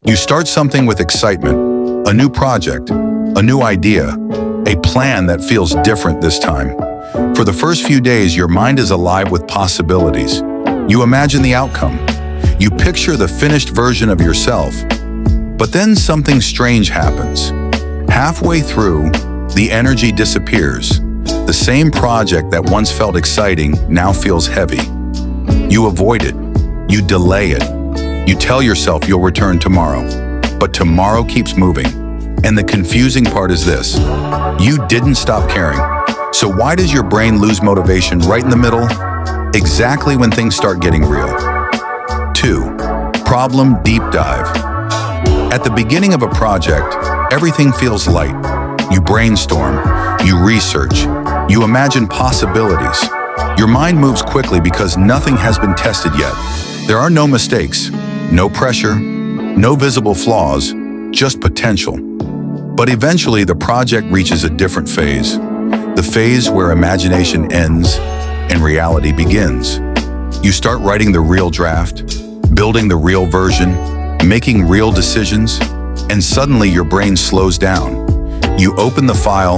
You start something with excitement, a new project, a new idea, a plan that feels different this time. For the first few days, your mind is alive with possibilities. You imagine the outcome. You picture the finished version of yourself. But then something strange happens. Halfway through, the energy disappears. The same project that once felt exciting now feels heavy. You avoid it. You delay it. You tell yourself you'll return tomorrow. But tomorrow keeps moving. And the confusing part is this. You didn't stop caring. So why does your brain lose motivation right in the middle? Exactly when things start getting real. 2. Problem deep dive. At the beginning of a project, everything feels light. You brainstorm, you research, you imagine possibilities. Your mind moves quickly because nothing has been tested yet. There are no mistakes, no pressure, no visible flaws, just potential. But eventually the project reaches a different phase. The phase where imagination ends and reality begins. You start writing the real draft, building the real version, making real decisions, and suddenly your brain slows down. You open the file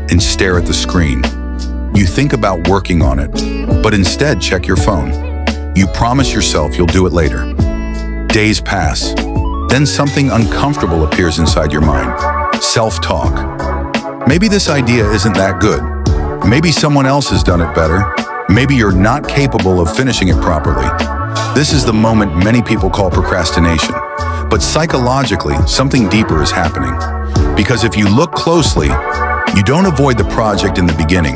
and stare at the screen. You think about working on it, but instead check your phone. You promise yourself you'll do it later. Days pass. Then something uncomfortable appears inside your mind. Self-talk. Maybe this idea isn't that good. Maybe someone else has done it better. Maybe you're not capable of finishing it properly. This is the moment many people call procrastination. But psychologically, something deeper is happening. Because if you look closely, you don't avoid the project in the beginning.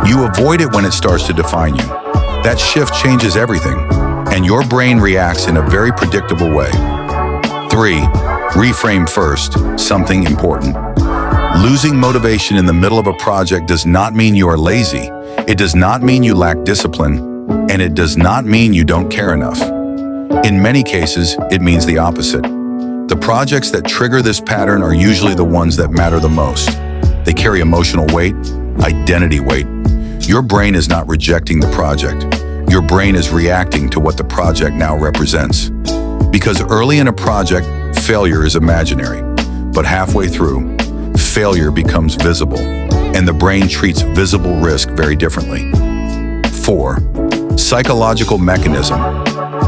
You avoid it when it starts to define you. That shift changes everything, and your brain reacts in a very predictable way. 3. Reframe first, something important. Losing motivation in the middle of a project does not mean you are lazy. It does not mean you lack discipline, and it does not mean you don't care enough. In many cases, it means the opposite. The projects that trigger this pattern are usually the ones that matter the most. They carry emotional weight, identity weight. Your brain is not rejecting the project. Your brain is reacting to what the project now represents. Because early in a project, failure is imaginary. But halfway through, failure becomes visible, and the brain treats visible risk very differently. 4. Psychological mechanism.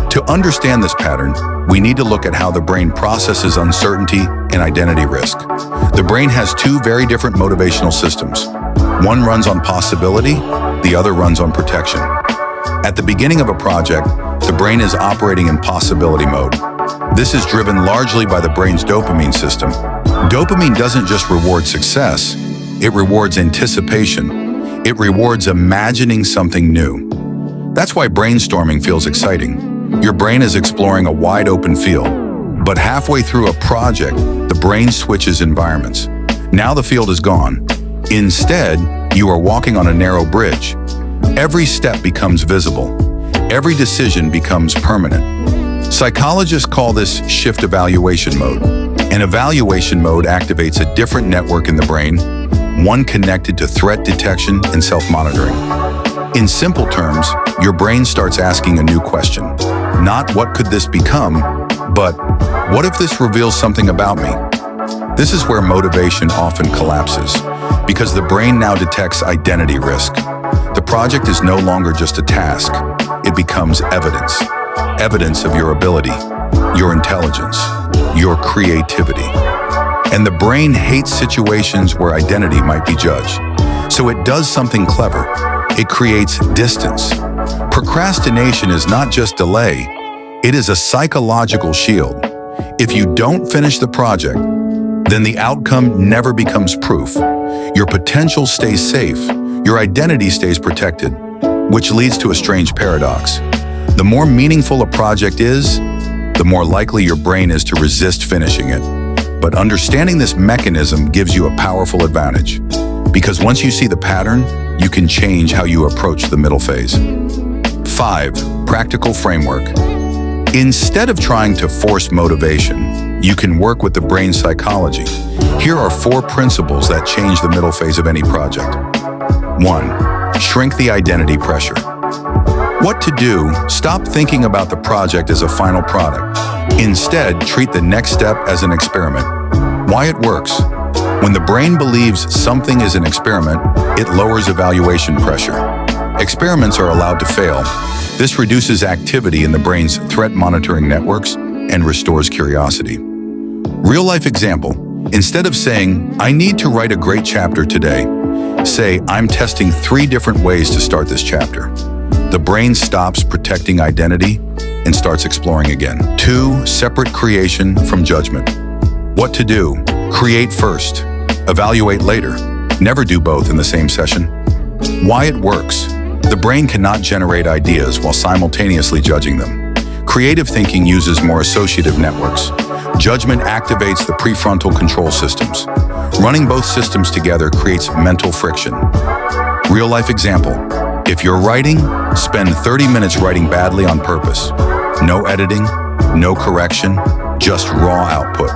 To understand this pattern, we need to look at how the brain processes uncertainty and identity risk. The brain has two very different motivational systems. One runs on possibility, the other runs on protection. At the beginning of a project, the brain is operating in possibility mode. This is driven largely by the brain's dopamine system. Dopamine doesn't just reward success, it rewards anticipation. It rewards imagining something new. That's why brainstorming feels exciting. Your brain is exploring a wide open field. But halfway through a project, the brain switches environments. Now the field is gone. Instead, you are walking on a narrow bridge. Every step becomes visible. Every decision becomes permanent. Psychologists call this shift evaluation mode. And evaluation mode activates a different network in the brain, one connected to threat detection and self-monitoring. In simple terms, your brain starts asking a new question. Not what could this become, but what if this reveals something about me? This is where motivation often collapses, because the brain now detects identity risk. The project is no longer just a task. It becomes evidence. Evidence of your ability, your intelligence, your creativity. And the brain hates situations where identity might be judged. So it does something clever. It creates distance. Procrastination is not just delay. It is a psychological shield. If you don't finish the project, then the outcome never becomes proof. Your potential stays safe. Your identity stays protected, which leads to a strange paradox. The more meaningful a project is, the more likely your brain is to resist finishing it. But understanding this mechanism gives you a powerful advantage, because once you see the pattern, you can change how you approach the middle phase. 5. Practical framework. Instead of trying to force motivation, you can work with the brain's psychology. Here are 4 principles that change the middle phase of any project. 1. Shrink the identity pressure. What to do? Stop thinking about the project as a final product. Instead, treat the next step as an experiment. Why it works. When the brain believes something is an experiment, it lowers evaluation pressure. Experiments are allowed to fail. This reduces activity in the brain's threat monitoring networks and restores curiosity. Real-life example. Instead of saying, "I need to write a great chapter today," say, "I'm testing 3 different ways to start this chapter." The brain stops protecting identity and starts exploring again. 2. Separate creation from judgment. What to do? Create first. Evaluate later. Never do both in the same session. Why it works. The brain cannot generate ideas while simultaneously judging them. Creative thinking uses more associative networks. Judgment activates the prefrontal control systems. Running both systems together creates mental friction. Real-life example. If you're writing, spend 30 minutes writing badly on purpose. No editing, no correction, just raw output.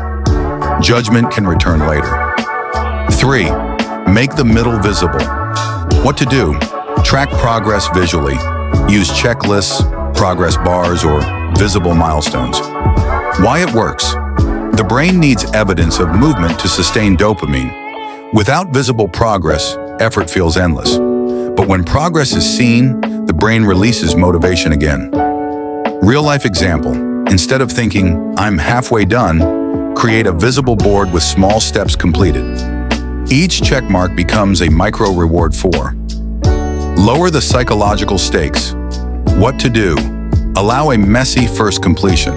Judgment can return later. 3. Make the middle visible. What to do? Track progress visually. Use checklists, progress bars, or visible milestones. Why it works. The brain needs evidence of movement to sustain dopamine. Without visible progress, effort feels endless. But when progress is seen, the brain releases motivation again. Real-life example. Instead of thinking, "I'm halfway done," create a visible board with small steps completed. Each checkmark becomes a micro-reward for. Lower the psychological stakes. What to do? Allow a messy first completion.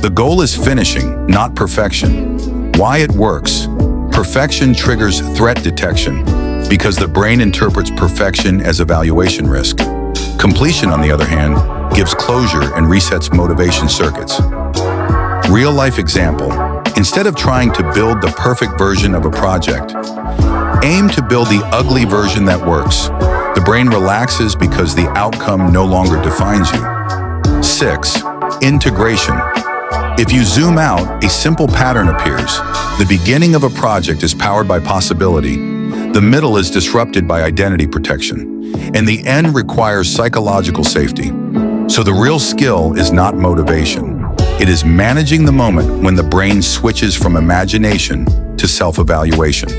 The goal is finishing, not perfection. Why it works. Perfection triggers threat detection because the brain interprets perfection as evaluation risk. Completion, on the other hand, gives closure and resets motivation circuits. Real-life example. Instead of trying to build the perfect version of a project, aim to build the ugly version that works. The brain relaxes because the outcome no longer defines you. 6. Integration. If you zoom out, a simple pattern appears. The beginning of a project is powered by possibility. The middle is disrupted by identity protection. And the end requires psychological safety. So the real skill is not motivation. It is managing the moment when the brain switches from imagination to self-evaluation.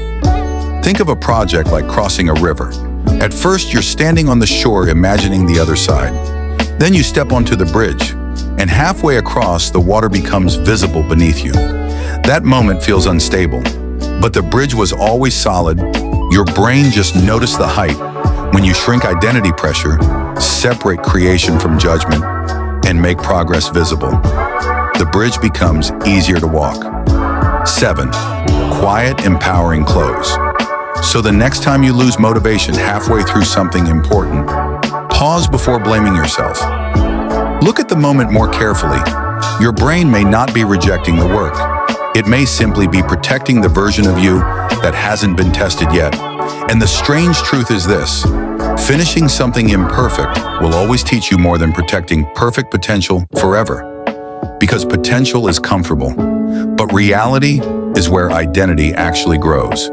Think of a project like crossing a river. At first, you're standing on the shore imagining the other side. Then you step onto the bridge, and halfway across, the water becomes visible beneath you. That moment feels unstable, but the bridge was always solid. Your brain just noticed the height. When you shrink identity pressure, separate creation from judgment, and make progress visible, the bridge becomes easier to walk. 7. Quiet, empowering close. So the next time you lose motivation halfway through something important, pause before blaming yourself. Look at the moment more carefully. Your brain may not be rejecting the work. It may simply be protecting the version of you that hasn't been tested yet. And the strange truth is this: finishing something imperfect will always teach you more than protecting perfect potential forever. Because potential is comfortable, but reality is where identity actually grows.